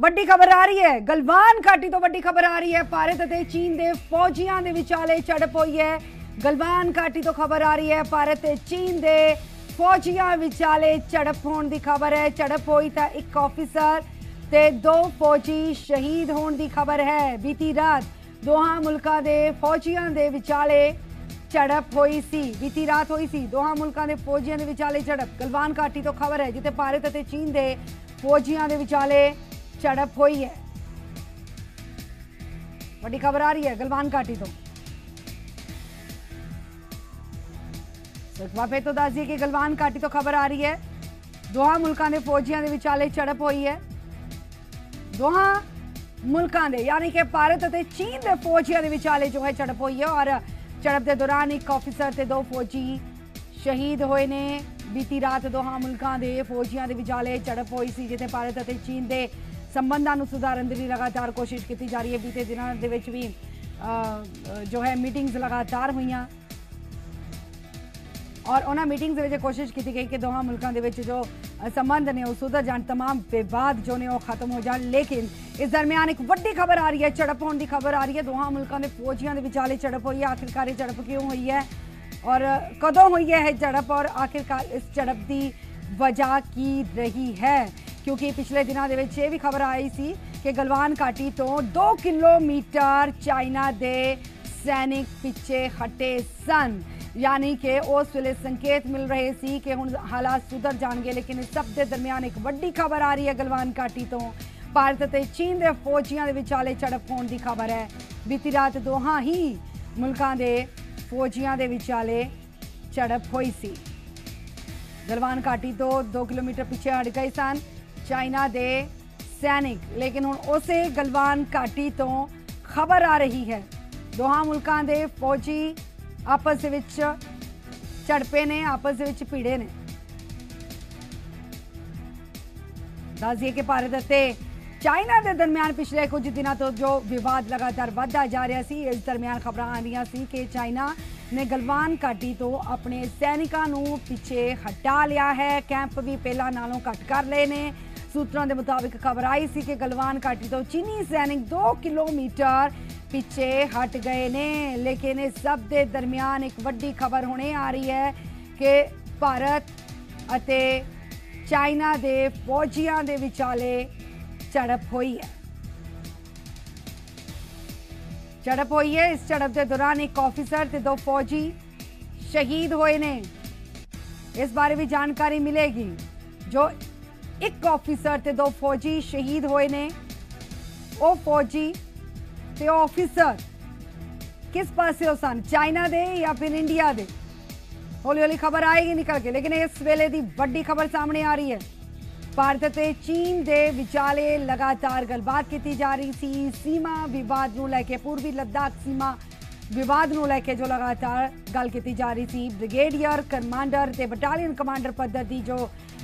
ਵੱਡੀ ਖਬਰ ਆ ਰਹੀ ਹੈ ਗਲਵਾਨ ਘਾਟੀ ਤੋਂ ਵੱਡੀ ਖਬਰ ਆ ਰਹੀ ਹੈ। ਭਾਰਤ ਅਤੇ ਚੀਨ ਦੇ ਫੌਜੀਆਂ ਦੇ ਵਿਚਾਲੇ ਝੜਪ ਹੋਈ ਹੈ। ਗਲਵਾਨ ਘਾਟੀ ਤੋਂ ਖਬਰ ਆ ਰਹੀ ਹੈ ਭਾਰਤ ਤੇ ਚੀਨ ਦੇ ਫੌਜੀਆਂ ਵਿਚਾਲੇ ਝੜਪ ਹੋਣ ਦੀ ਖਬਰ ਹੈ। ਝੜਪ ਹੋਈ ਤਾਂ ਇੱਕ ਆਫੀਸਰ ਤੇ 2 ਫੌਜੀ ਸ਼ਹੀਦ ਹੋਣ ਦੀ ਖਬਰ ਹੈ। ਬੀਤੀ ਰਾਤ ਦੋਹਾਂ ਮੁਲਕਾਂ ਦੇ ਫੌਜੀਆਂ ਦੇ ਵਿਚਾਲੇ ਝੜਪ ਹੋਈ ਸੀ। ਬੀਤੀ ਰਾਤ ਹੋਈ ਸੀ ਦੋਹਾਂ ਮੁਲਕਾਂ ਦੇ ਫੌਜੀਆਂ ਦੇ ਵਿਚਾਲੇ ਝੜਪ। ਗਲਵਾਨ ਘਾਟੀ ਤੋਂ ਖਬਰ ਹੈ ਜਿੱਥੇ ਭਾਰਤ ਅਤੇ ਚੀਨ ਦੇ ਫੌਜੀਆਂ ਦੇ ਵਿਚਾਲੇ झड़प हुई है। बड़ी खबर आ रही है गलवान घाटी तो। एक बार फिर तो दस दिए कि गलवान घाटी तो खबर आ रही है दोहां मुल्कां दे फौजियां दे विचाले झड़प हुई है। दोहां मुल्कां दे यानी कि भारत और चीन दे फौजियां दे विचाले जो है झड़प हुई है और झड़प के दौरान एक ऑफिसर ते 2 फौजी शहीद होए ने। बीती रात दोहां मुल्कां दे फौजियां दे विचाले झड़प हुई सी जिथे भारत और चीन दे संबंधों को सुधारने की लगातार कोशिश की जा रही है। बीते दिनों के भी जो है मीटिंग्स लगातार हुई और उन्होंने मीटिंग्स में कोशिश की गई कि दोहां मुल्कों के जो संबंध ने सुधर जाए, तमाम विवाद जो ने खत्म हो जाए। लेकिन इस दरमियान एक वड्डी खबर आ रही है, झड़प होने की खबर आ रही है। दोहां मुल्कों के फौजियों के विचाले झड़प हुई है। आखिरकार ये झड़प क्यों हुई है और कदों हुई है झड़प और आखिरकार इस झड़प की वजह की रही है, क्योंकि पिछले दिनों के भी खबर आई सी कि गलवान घाटी तो 2 किलोमीटर चाइना दे सैनिक पिछे हटे सन। यानी कि उस वेले संकेत मिल रहे सी कि हुण हालात सुधर जाएंगे। लेकिन इस सब के दरमियान एक वड्डी खबर आ रही है गलवान घाटी तो। भारत और चीन के फौजियों के विचाले झड़प होने की खबर है। बीती रात दोहां ही मुल्कों के फौजियों के विचाले झड़प हुई सी। गलवान घाटी तो 2 किलोमीटर पीछे हट गए सन चाइना दे सैनिक। लेकिन हुण उसे गलवान घाटी तो खबर आ रही है दोहां मुल्कां दे फौजी आपस विच झड़पे ने, आपस विच भिड़े ने। दस दिए कि भारत अते चाइना के दरमियान पिछले कुछ दिनों तो जो विवाद लगातार बढ़ता जा रहा सी। इस दरमियान खबर आ रही सी कि चाइना ने गलवान घाटी तो अपने सैनिकों नूं पिछे हटा लिया है। कैंप भी पहला नालों घट कर लए ने। सूत्रों के मुताबिक खबर आई सी कि गलवान घाटी तो चीनी सैनिक 2 किलोमीटर पिछे हट गए ने। लेकिन इस सब के दरमियान एक वड्डी खबर होने आ रही है कि भारत अते चाइना दे फौजियां दे विचाले झड़प हुई है। झड़प हुई है। इस झड़प के दौरान एक ऑफिसर ते 2 फौजी शहीद हुए ने। इस बारे भी जानकारी मिलेगी। जो एक ऑफिसर ते 2 फौजी शहीद हुए ने, वो फौजी ते ऑफिसर किस पासे सन, चाइना दे या फिर इंडिया दे? हौली हौली खबर आएगी निकल के। लेकिन इस वेले दी वड्डी खबर सामने आ रही है। भारत ते चीन दे विचाले लगातार गलबात की जा रही सी। सीमा विवाद नूं लैके, पूर्वी लद्दाख सीमा विवाद नूं लैके जो लगातार गल की जा रही थी। ब्रिगेडियर कमांडर ते बटालियन कमांडर पद्धर की जो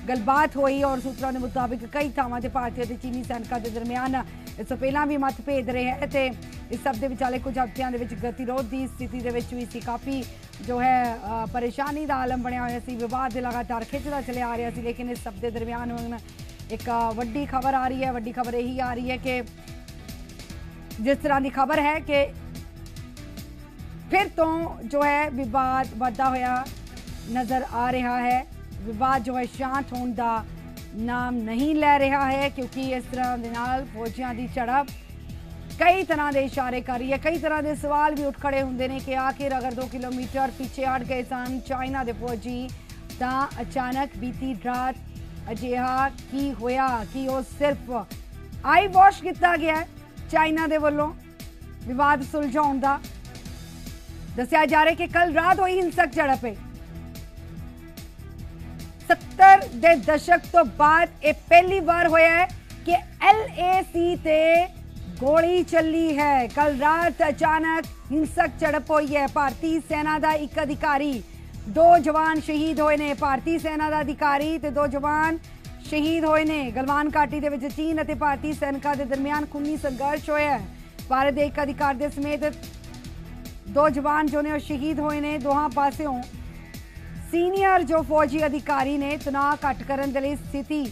गलबात हुई और सूत्रों के मुताबिक कई थावां ते भारतीय ते चीनी सैनिकों के दरमियान इस तो पहला भी मतभेद रहे हैं ते इस सब के विचाले कुछ हफ्तियां दे विच गतिरोध की स्थिति दे विच भी सी। काफ़ी जो है परेशानी का आलम बनया होया सी। विवाद लगातार खिंचदा चले आ रहा सी। लेकिन इस सब के दरमियान हुण एक वड्डी खबर आ रही है। वड्डी खबर यही आ रही है कि जिस तरह की खबर है कि फिर तो जो है विवाद बढ़ता होया नज़र आ रहा है। विवाद जो है शांत होने का नाम नहीं ले रहा है, क्योंकि इस तरह के नाल फौजियों की झड़प कई तरह के इशारे कर रही है। कई तरह के सवाल भी उठ खड़े होंगे ने कि आखिर अगर 2 किलोमीटर पीछे हट गए सन चाइना के फौजी तो अचानक बीती रात अजिहा की होया कि वो सिर्फ आई वॉश किया गया चाइना के वलों विवाद सुलझाउण दा। दस्सिया जा रहा है कि कल रात हुई हिंसक झड़प है। 70 के दशक तो बाद यह पहली बार होया है कि LAC ते गोली चली है। कल रात अचानक हिंसक झड़प हुई है। भारतीय सेना का एक अधिकारी, 2 जवान शहीद होए ने। भारतीय सेना का अधिकारी ते 2 जवान शहीद होए ने। गलवान घाटी दे विच चीन अते भारतीय सैनिकों के दरमियान खूनी संघर्ष होया है। भारत के एक अधिकारी दे समेत 2 जवान जो ने शहीद होए ने। दोहां पासों सीनियर जो फौजी अधिकारी ने तनाव घट करने के लिए स्थिति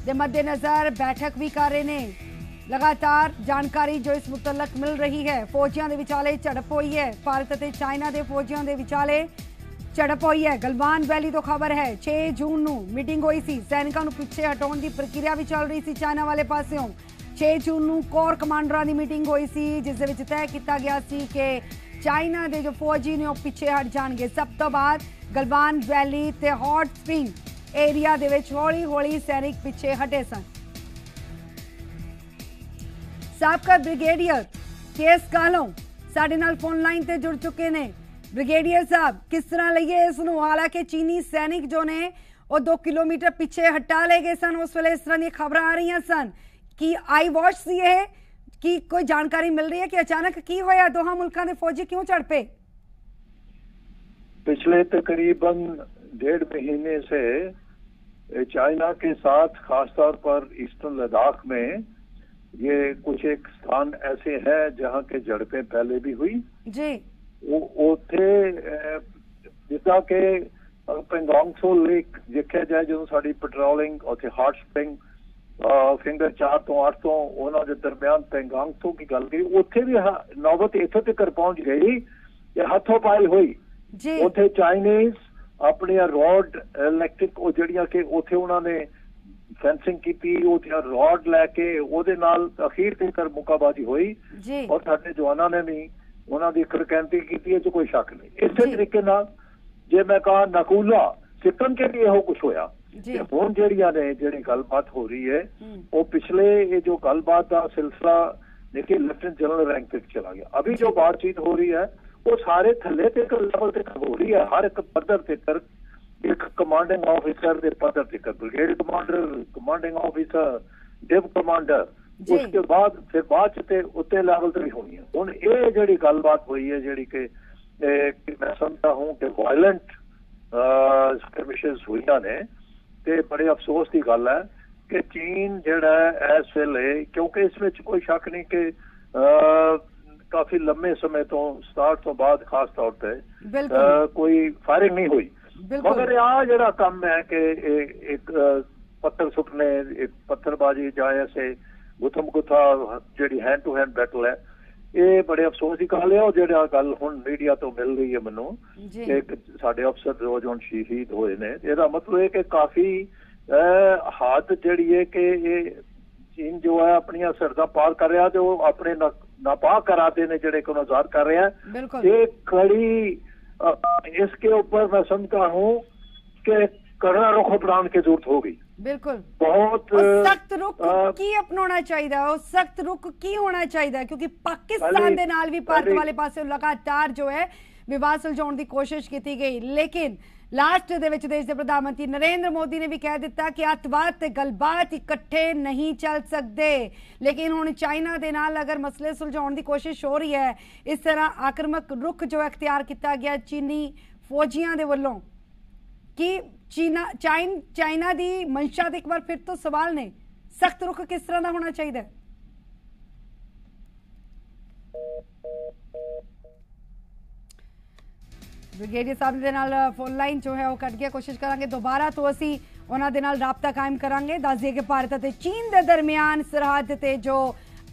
के मद्देनज़र बैठक भी कर रहे हैं। लगातार जानकारी जो इस मुतलक मिल रही है, फौजियों के विचाले झड़प हुई है। भारत और चाइना के फौजियों के विचाले झड़प हुई है। गलवान वैली तो खबर है 6 जून को मीटिंग हुई सी, सैनिकों पिछे हटाने की प्रक्रिया भी चल रही थी चाइना वाले पासों। 6 जून को कोर कमांडर की मीटिंग हुई सी, जिस दे विच तय किया गया सी कि चाइना के जो फौजी ने पिछे हट जाएंगे। सब तो बाद गलवान वैली ते हॉट स्प्रिंग एरिया दे विच हौली हौली सैनिक पिछे हटे सन। साबका ब्रिगेडियर केएस कालों साडे नाल फोन लाइन ते जुड़ चुके ने। ब्रिगेडियर साहब, किस तरह लईए इस नूं? हालांकि चीनी सैनिक जो ने वो 2 किलोमीटर पिछे हटा ले गए सन, उस वेले इस तरह दी खबर आ रही सन कि आई वॉच सी है कि कोई जानकारी मिल रही है कि अचानक की होया, दोहां मुल्कां दे फौजी क्यों चढ़ पे? पिछले तकरीबन 1.5 महीने से चाइना के साथ खासतौर पर ईस्टर्न लद्दाख में ये कुछ एक स्थान ऐसे हैं जहां के झड़पें पहले भी हुई जी। उथे जिदा के पेंगोंग सो लेक देखा जाए जो साड़ी पेट्रोलिंग उथे हॉट स्प्रिंग फिंगर 4 तो 8 तो उन्होंने के दरम्यान पेंगोंग सो की गल गई, उथे भी नौबत इथों तक पहुंच गई कि हथों पाई हुई। उथे चाइनीज अपनी रॉड इलैक्ट्रिक जड़ियां के उथे उन्होंने फेंसिंग की, रॉड लैके ओदे नाल अखीर तक मुकाबाजी हुई और साडे जवानों ने भी उन्होंने करकैंती की, कोई शक नहीं। इस तरीके जे मैं कहा नकूला सिक्कन के लिए कुछ होया। हुण जड़ियां ने जिहड़ी गलबात हो रही है वो पिछले ये जो गलबात का सिलसिला देखिए लेफ्टिनेंट जनरल रैंक तक चला गया। अभी जो बातचीत हो रही है वो सारे थले तक लेवल तक हो रही है, हर एक पद्धर तक, एक कमांडिंग ऑफिसर के पद्धर तक, brigade commander, commanding officer, div commander, उसके बाद फिर बाद उत्ते लेवल तक होनी है। हुण ये जिहड़ी गलबात हुई है जिहड़ी कि मैं समझता हूँ कि वायलेंट स्कर्मिशेस हुई ने, ते बड़े अफसोस की गल है कि चीन जिहड़ा है इस वेले, क्योंकि इसमें कोई शक नहीं कि काफी लंबे समय तो स्टार्ट तो बाद खास तौर पर कोई फायरिंग नहीं हुई, मगर आ जड़ा काम है कि एक पत्थर सुटने, एक पत्थरबाजी जाए से गुथम गुथा जी हैंड टू हैंड बैटल है, ये बड़े अफसोस की गल है। और जो गल हुण मीडिया तो मिल रही है मैनू कि साडे अफसर जो जो शहीद होए ने, इसका मतलब है कि काफी हद जिहड़ी है कि चीन जो है अपनी सरहदां पार कर रहा, जो अपने नापाक कराते ने जिहड़े को आजाद कर रहा है। ये कड़ी इसके ऊपर मैं समझता हूँ कि कड़ा रुख अपनाने की जरूरत होगी। बिल्कुल, बहुत सख्त रुख की अपनाना चाहिए और सख्त रुख की होना चाहिए, क्योंकि पाकिस्तान दे नाल भी भारत वाले पासे लगातार जो है विवाद सुलझाने की कोशिश की गई, लेकिन लास्ट दे विच देश के प्रधानमंत्री नरेंद्र मोदी ने भी कह दिता कि अतवाद ते गलबात इकट्ठे नहीं चल सकते। लेकिन हुण चाइना दे नाल अगर मसले सुलझाने की कोशिश हो रही है, इस तरह आक्रमक रुख जो अख्तियार किया गया चीनी फौजियों के वलों कि चाइना की मंशा एक बार फिर तो सवाल ने, सख्त रुख किस तरह का होना चाहिए? ब्रिगेडियर साहब दे नाल फोन लाइन जो है वो कट गया, कोशिश करांगे दोबारा तो असी उन्हां दे नाल राबता कायम करांगे। दस दिए कि भारत और चीन के दरमियान सरहद ते जो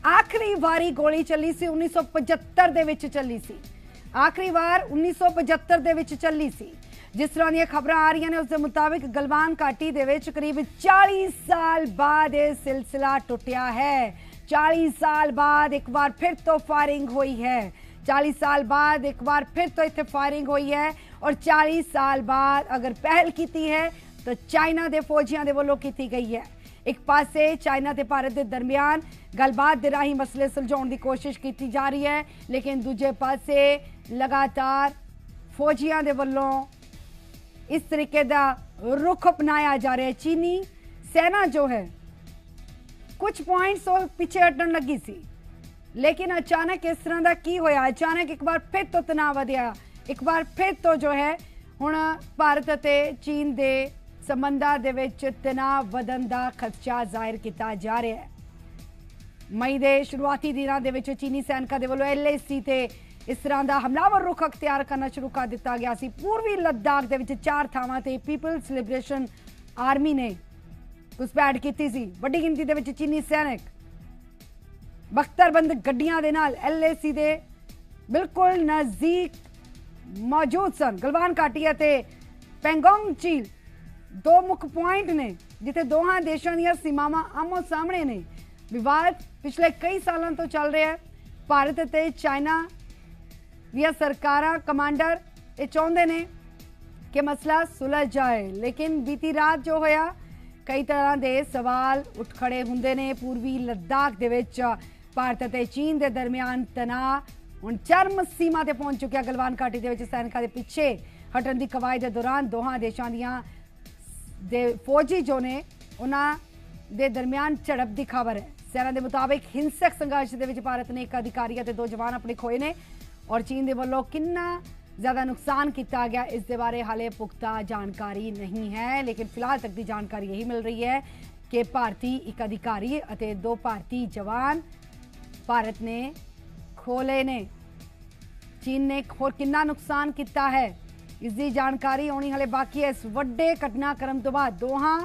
आखिरी वारी गोली चली सी 1975 दे विच चली सी, आखिरी बार 1975 दे विच चली सी। जिस तरह दी खबर आ रही ने उसके मुताबिक गलवान घाटी दे विच करीब 40 साल बाद यह सिलसिला टुटिया है। 40 साल बाद एक बार फिर तो फायरिंग हुई है, 40 साल बाद एक बार फिर तो इतने फायरिंग हुई है। और 40 साल बाद अगर पहल की है तो चाइना के फौजियों के वलों की गई है। एक पासे चाइना ते भारत के दरमियान गलबात के राही मसले सुलझाने की कोशिश की जा रही है, लेकिन दूजे पासे लगातार फौजियों के वलों इस तरीके का रुख अपनाया जा रहा है। चीनी सेना जो है कुछ पॉइंट्स और पीछे हटन लगी सी, लेकिन अचानक इस तरह का की होया, अचानक एक बार फिर तो तनाव वधिया, एक बार फिर तो जो है हुण भारत ते चीन दे संबंधां दे विच तनाव वधन दा खदशा जाहिर किया जा रहा है। मई के शुरुआती दिनों दे विच चीनी सैनिकों के वलों LAC ते इस तरह का हमलावर रुख अख्तियार करना शुरू कर दिता गया सी। पूर्वी लद्दाख दे विच 4 थावां ते पीपल्स लिबरेशन आर्मी ने घुसपैठ की सी। वड्डी गिनती दे विच चीनी सैनिक बख्तरबंद गड्डियां दे नाल LAC दे बिल्कुल नज़दीक मौजूद सन। गलवान घाटी ते पेंगोंग झील दो मुख पॉइंट ने जिथे दोहां देशों दी सीमावां आमो सामने ने। विवाद पिछले कई सालों तो चल रहा है। भारत ते चाइना दी सरकारां कमांडर ये चाहते ने कि मसला सुलझ जाए, लेकिन बीती रात जो होया कई तरह के सवाल उठ खड़े हुंदे ने। पूर्वी लद्दाख दे विच भारत ते चीन के दरमियान तनाव हुण चरम सीमा ते पहुंच चुकिया। गलवान घाटी दे विच सैनिकां दे पिछे हटण दी कवायद के दौरान दोहां देशां दियां दे फौजी जो ने उन्हां दे दरमियान झड़प की खबर है। सेना के मुताबिक हिंसक संघर्ष के विच भारत ने एक अधिकारी ते 2 जवान अपने खोए ने और चीन के वलों कितना ज्यादा नुकसान किया गया इस दे बारे हाले पुख्ता जानकारी नहीं है। लेकिन फिलहाल तक की जानकारी यही मिल रही है कि भारतीय एक अधिकारी और 2 भारतीय जवान भारत ने खोले ने। चीन ने होर कितना नुकसान किया है इसकी जानकारी आनी हाले बाकी है। इस वड्डे घटनाक्रम तो बाद दोहां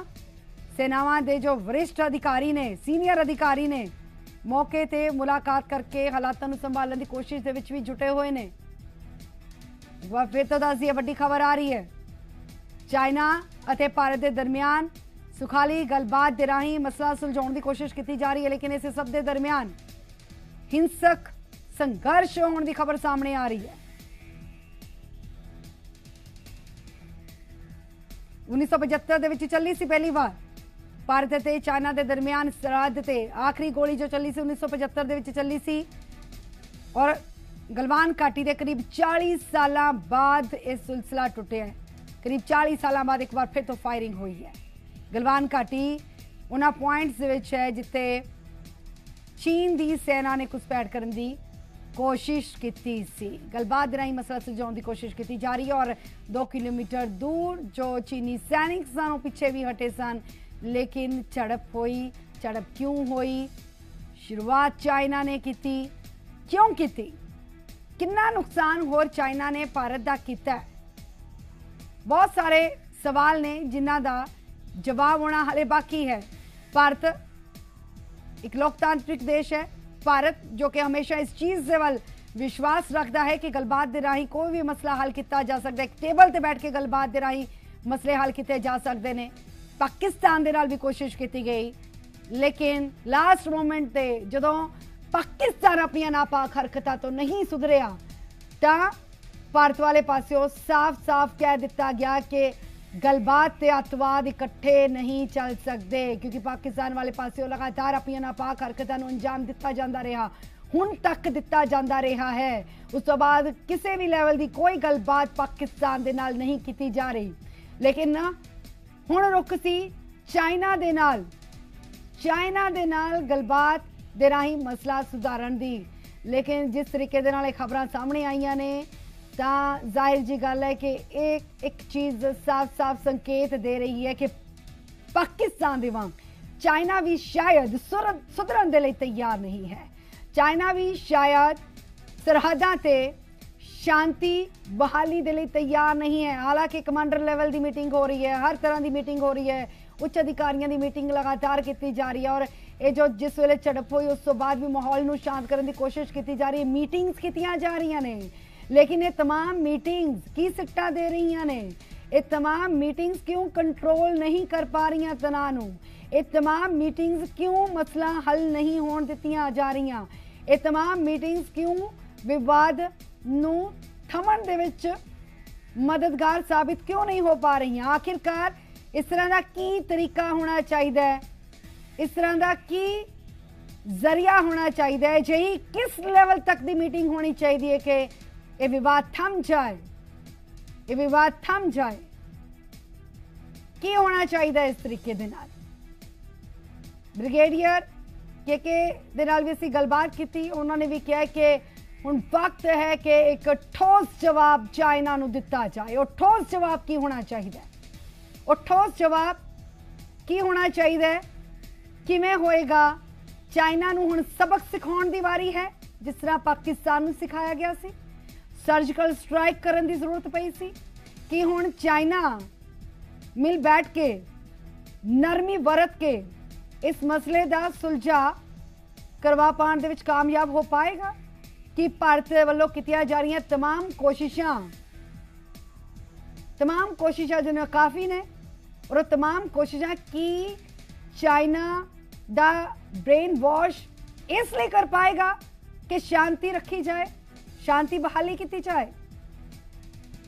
सेनावां दे जो वरिष्ठ अधिकारी ने सीनियर अधिकारी ने मौके ते मुलाकात करके हालातों को संभालने की कोशिश दे विच भी जुटे हुए ने। फिर तो दस दिए वड्डी खबर आ रही है। चाइना और भारत के दरमियान सुखाली गलबात दे राही मसला सुलझाने की कोशिश की जा रही है, लेकिन इस सब के दरमियान हिंसक संघर्ष होने की खबर सामने आ रही है। 1975 दे विच चली सी पहली बार भारत ते चाइना के दरमियान सरहद ते आखिरी गोली जो चली सी 1975 दे विच चली सी और गलवान घाटी के करीब 40 साल बाद यह सिलसिला टुटिया है। करीब 40 साल बाद एक बार फिर तो फायरिंग हुई है। गलवान घाटी उन्होंने पॉइंट्स दे विच है जिथे चीन की सेना ने घुसपैठ करने की कोशिश की सी। गलबात राही मसला सुलझाने की कोशिश की जा रही है और 2 किलोमीटर दूर जो चीनी सैनिक सन पिछे भी हटे सन, लेकिन झड़प हुई। झड़प क्यों हुई? शुरुआत चाइना ने की, क्यों की, कितना नुकसान होर चाइना ने भारत का किया? बहुत सारे सवाल ने जिन्हां दा जवाब होना हाले बाकी है। भारत एक लोकतांत्रिक देश है। भारत जो कि हमेशा इस चीज़ से वल विश्वास रखता है कि गलबात के राही कोई भी मसला हल किया जा सकता है। एक टेबल पर बैठ के गलबात के राही मसले हल किए जा सकते हैं। पाकिस्तान के नाल भी कोशिश की गई, लेकिन लास्ट मोमेंट पे जदों पाकिस्तान अपनी नापाक हरकतां तो नहीं सुधरिया तो भारत वाले पासों साफ साफ कह दिता गया कि गलबात ते अतवाद इकट्ठे नहीं चल सकते, क्योंकि पाकिस्तान वाले पासों लगातार अपनी नापाक हरकतां नूं अंजाम दिता जांदा रहा, हुण तक दिता जांदा रहा है। उस तो बाद किसी भी लैवल की कोई गलबात पाकिस्तान दे नाल नहीं की जा रही, लेकिन हुण रुक सी चाइना दे नाल गलबात दे राही मसला सुधारन दी। लेकिन जिस तरीके दे नाल खबरां सामने आईयां ने तां जाहिर जी गल है कि एक चीज़ साफ साफ संकेत दे रही है कि पाकिस्तान दे वांग चाइना भी शायद सुधरन दे लई तैयार नहीं है। चाइना भी शायद सरहदां ते शांति बहाली दे लई तैयार नहीं है। हालांकि कमांडर लेवल की मीटिंग हो रही है, हर तरह की मीटिंग हो रही है, उच्च अधिकारियों की मीटिंग लगातार की जा रही है और ये जो जिस वेले झड़प हुई उस तो बाद भी माहौल नूं शांत करने की कोशिश की जा रही है। मीटिंग्स कीतियां जा रही ने, लेकिन ये तमाम मीटिंग्स की सिट्टा दे रही ने? ये तमाम मीटिंग्स क्यों कंट्रोल नहीं कर पा रही तनाव नूं? ये तमाम मीटिंग्स क्यों मसला हल नहीं होने दित्तियां जा रही? ये तमाम मीटिंग्स क्यों विवाद नूं थमन दे विच मददगार साबित क्यों नहीं हो पा रही? आखिरकार इस तरह का की तरीका होना चाहिए, इस तरह का की जरिया होना चाहिए, जी किस लेवल तक की मीटिंग होनी चाहिए कि ये विवाद थम जाए, ये विवाद थम जाए? की होना चाहिए इस तरीके दे नाल? ब्रिगेडियर के दे नाल भी असीं गलबात की, उन्होंने भी कहा कि हुण वक्त है कि एक ठोस जवाब चाइना नूं दिता जाए। और ठोस जवाब की होना चाहिए? और ठोस जवाब की होना चाहिए? किवें होएगा? चाइना नूं हुण सबक सिखाउण दी वारी है, जिस तरह पाकिस्तान नूं सिखाया गया सी। सर्जिकल स्ट्राइक करने की जरूरत पई सी कि हुण चाइना मिल बैठ के नरमी वरत के इस मसले का सुलझा करवा पाने दे विच कामयाब हो पाएगा कि भारत वालों कीतियां जा रही तमाम कोशिशां जो ने काफ़ी ने और तमाम कोशिशां की चाइना दा ब्रेन वॉश इसलिए कर पाएगा कि शांति रखी जाए, शांति बहाली की जाए।